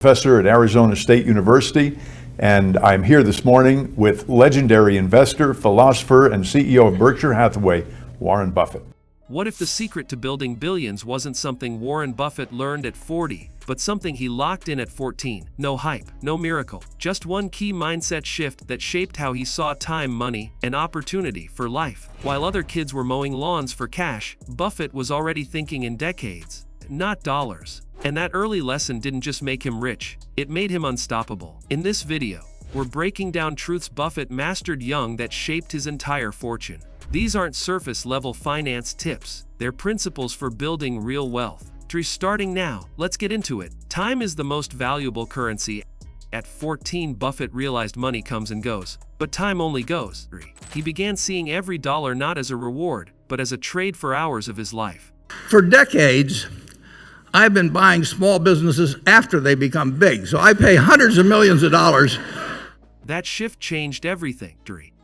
Professor at Arizona State University, and I'm here this morning with legendary investor, philosopher, and CEO of Berkshire Hathaway, Warren Buffett. What if the secret to building billions wasn't something Warren Buffett learned at 40, but something he locked in at 14? No hype, no miracle, just one key mindset shift that shaped how he saw time, money, and opportunity for life. While other kids were mowing lawns for cash, Buffett was already thinking in decades, not dollars. And that early lesson didn't just make him rich, it made him unstoppable. In this video, we're breaking down truths Buffett mastered young that shaped his entire fortune. These aren't surface-level finance tips, they're principles for building real wealth. Starting now, let's get into it. Time is the most valuable currency. At 14, Buffett realized money comes and goes, but time only goes. He began seeing every dollar not as a reward, but as a trade for hours of his life. For decades, I've been buying small businesses after they become big, so I pay hundreds of millions of dollars. That shift changed everything.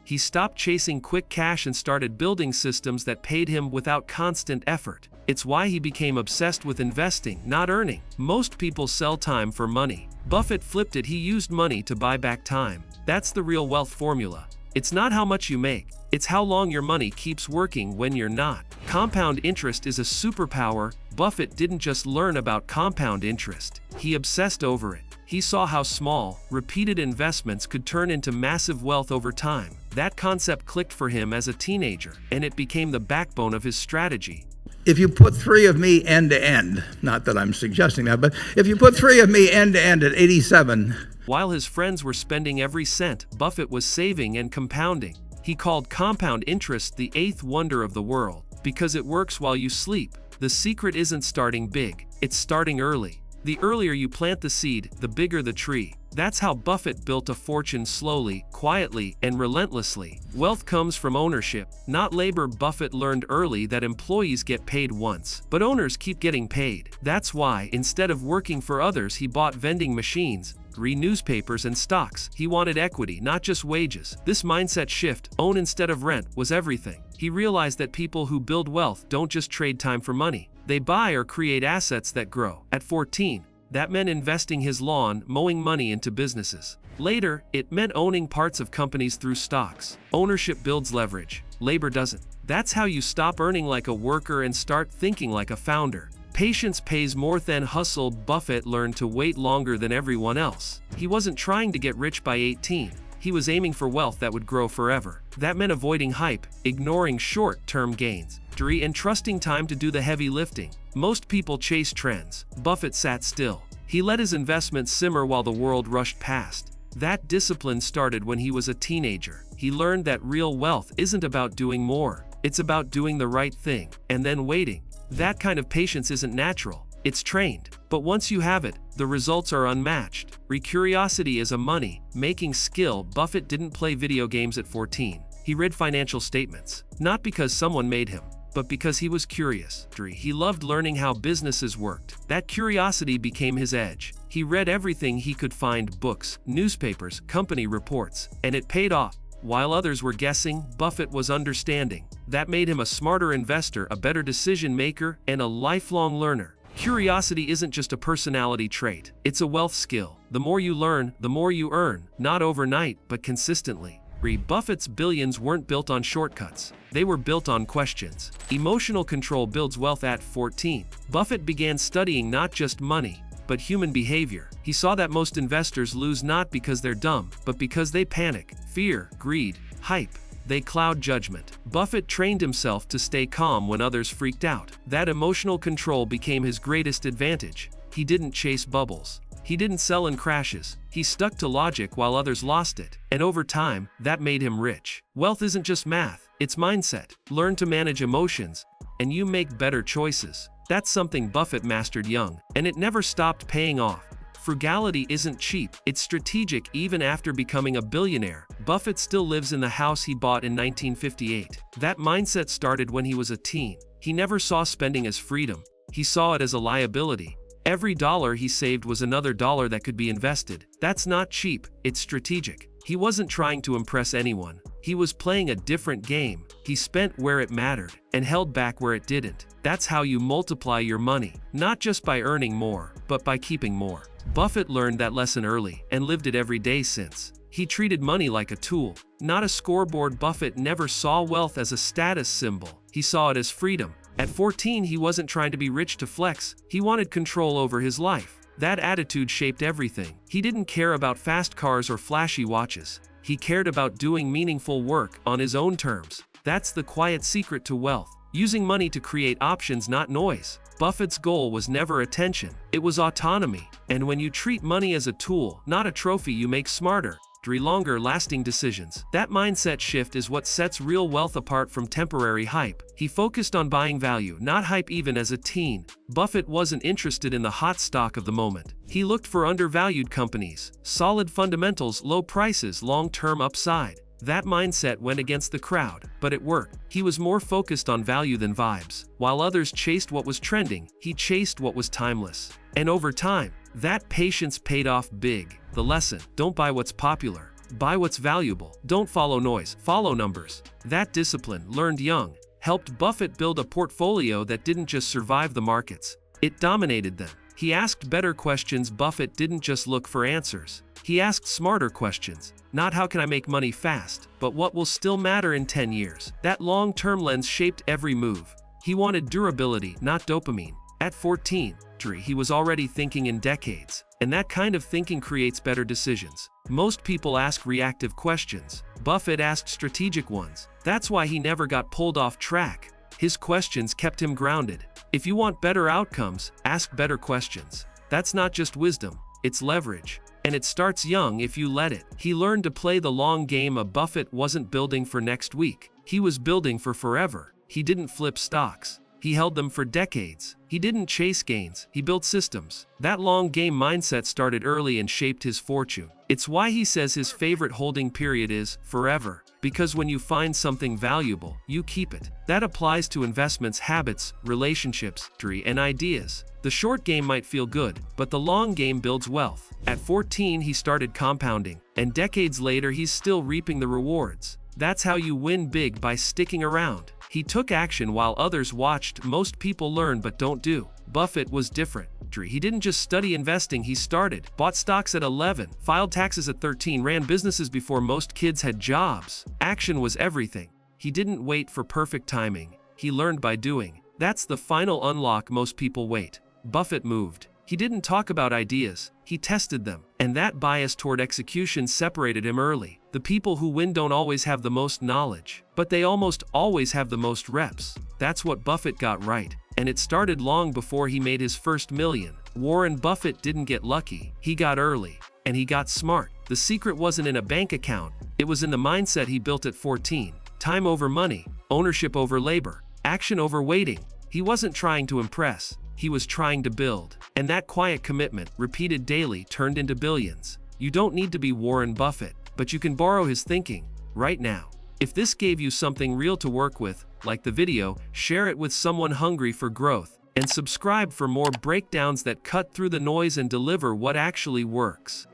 He stopped chasing quick cash and started building systems that paid him without constant effort. It's why he became obsessed with investing, not earning. Most people sell time for money. Buffett flipped it. He used money to buy back time. That's the real wealth formula. It's not how much you make, it's how long your money keeps working when you're not. Compound interest is a superpower. Buffett didn't just learn about compound interest, he obsessed over it. He saw how small, repeated investments could turn into massive wealth over time. That concept clicked for him as a teenager, and it became the backbone of his strategy. If you put three of me end to end, not that I'm suggesting that, but if you put three of me end to end at 87. While his friends were spending every cent, Buffett was saving and compounding. He called compound interest the eighth wonder of the world, because it works while you sleep. The secret isn't starting big, it's starting early. The earlier you plant the seed, the bigger the tree. That's how Buffett built a fortune slowly, quietly, and relentlessly. Wealth comes from ownership, not labor. Buffett learned early that employees get paid once, but owners keep getting paid. That's why, instead of working for others, he bought vending machines, newspapers, and stocks. He wanted equity, not just wages. This mindset shift, own instead of rent, was everything. He realized that people who build wealth don't just trade time for money. They buy or create assets that grow. At 14, that meant investing his lawn, mowing money into businesses. Later, it meant owning parts of companies through stocks. Ownership builds leverage. Labor doesn't. That's how you stop earning like a worker and start thinking like a founder. Patience pays more than hustle. Buffett learned to wait longer than everyone else. He wasn't trying to get rich by 18. He was aiming for wealth that would grow forever. That meant avoiding hype, ignoring short-term gains, and trusting time to do the heavy lifting. Most people chase trends. Buffett sat still. He let his investments simmer while the world rushed past. That discipline started when he was a teenager. He learned that real wealth isn't about doing more. It's about doing the right thing, and then waiting. That kind of patience isn't natural. It's trained. But once you have it, the results are unmatched. Curiosity is a money-making skill. Buffett didn't play video games at 14. He read financial statements, not because someone made him, but because he was curious. He loved learning how businesses worked. That curiosity became his edge. He read everything he could find: books, newspapers, company reports, and it paid off. While others were guessing, Buffett was understanding. That made him a smarter investor, a better decision maker, and a lifelong learner. Curiosity isn't just a personality trait, it's a wealth skill. The more you learn, the more you earn, not overnight, but consistently. Buffett's billions weren't built on shortcuts. They were built on questions. Emotional control builds wealth. At 14, Buffett began studying not just money, but human behavior. He saw that most investors lose not because they're dumb, but because they panic, fear, greed, hype. They cloud judgment. Buffett trained himself to stay calm when others freaked out. That emotional control became his greatest advantage. He didn't chase bubbles. He didn't sell in crashes. He stuck to logic while others lost it. And over time, that made him rich. Wealth isn't just math, it's mindset. Learn to manage emotions, and you make better choices. That's something Buffett mastered young, and it never stopped paying off. Frugality isn't cheap, it's strategic. Even after becoming a billionaire, Buffett still lives in the house he bought in 1958. That mindset started when he was a teen. He never saw spending as freedom. He saw it as a liability. Every dollar he saved was another dollar that could be invested. That's not cheap, it's strategic. He wasn't trying to impress anyone. He was playing a different game. He spent where it mattered and held back where it didn't. That's how you multiply your money, not just by earning more, but by keeping more. Buffett learned that lesson early and lived it every day since. He treated money like a tool, not a scoreboard. Buffett never saw wealth as a status symbol. He saw it as freedom. At 14, he wasn't trying to be rich to flex. He wanted control over his life. That attitude shaped everything. He didn't care about fast cars or flashy watches. He cared about doing meaningful work on his own terms. That's the quiet secret to wealth. Using money to create options, not noise. Buffett's goal was never attention. It was autonomy. And when you treat money as a tool, not a trophy, you make smarter, longer-lasting decisions. That mindset shift is what sets real wealth apart from temporary hype. He focused on buying value, not hype. Even as a teen, Buffett wasn't interested in the hot stock of the moment. He looked for undervalued companies, solid fundamentals, low prices, long-term upside. That mindset went against the crowd, but it worked. He was more focused on value than vibes. While others chased what was trending, he chased what was timeless. And over time, that patience paid off big. The lesson: don't buy what's popular, buy what's valuable. Don't follow noise, follow numbers. That discipline, learned young, helped Buffett build a portfolio that didn't just survive the markets, it dominated them. He asked better questions. Buffett didn't just look for answers. He asked smarter questions. Not how can I make money fast, but what will still matter in 10 years. That long-term lens shaped every move. He wanted durability, not dopamine. At 14, he was already thinking in decades. And that kind of thinking creates better decisions. Most people ask reactive questions. Buffett asked strategic ones. That's why he never got pulled off track. His questions kept him grounded. If you want better outcomes, ask better questions. That's not just wisdom, it's leverage. And it starts young if you let it. He learned to play the long game. Buffett wasn't building for next week. He was building for forever. He didn't flip stocks. He held them for decades. He didn't chase gains. He built systems. That long game mindset started early and shaped his fortune. It's why he says his favorite holding period is forever. Because when you find something valuable, you keep it. That applies to investments, habits, relationships, and ideas. The short game might feel good, but the long game builds wealth. At 14, he started compounding, and decades later, he's still reaping the rewards. That's how you win big, by sticking around. He took action while others watched. Most people learn but don't do. Buffett was different. He didn't just study investing, he started. Bought stocks at 11, filed taxes at 13, ran businesses before most kids had jobs. Action was everything. He didn't wait for perfect timing. He learned by doing. That's the final unlock. Most people wait. Buffett moved. He didn't talk about ideas, he tested them. And that bias toward execution separated him early. The people who win don't always have the most knowledge, but they almost always have the most reps. That's what Buffett got right. And it started long before he made his first million. Warren Buffett didn't get lucky. He got early. And he got smart. The secret wasn't in a bank account. It was in the mindset he built at 14. Time over money. Ownership over labor. Action over waiting. He wasn't trying to impress. He was trying to build. And that quiet commitment, repeated daily, turned into billions. You don't need to be Warren Buffett, but you can borrow his thinking right now. If this gave you something real to work with, like the video, share it with someone hungry for growth, and subscribe for more breakdowns that cut through the noise and deliver what actually works.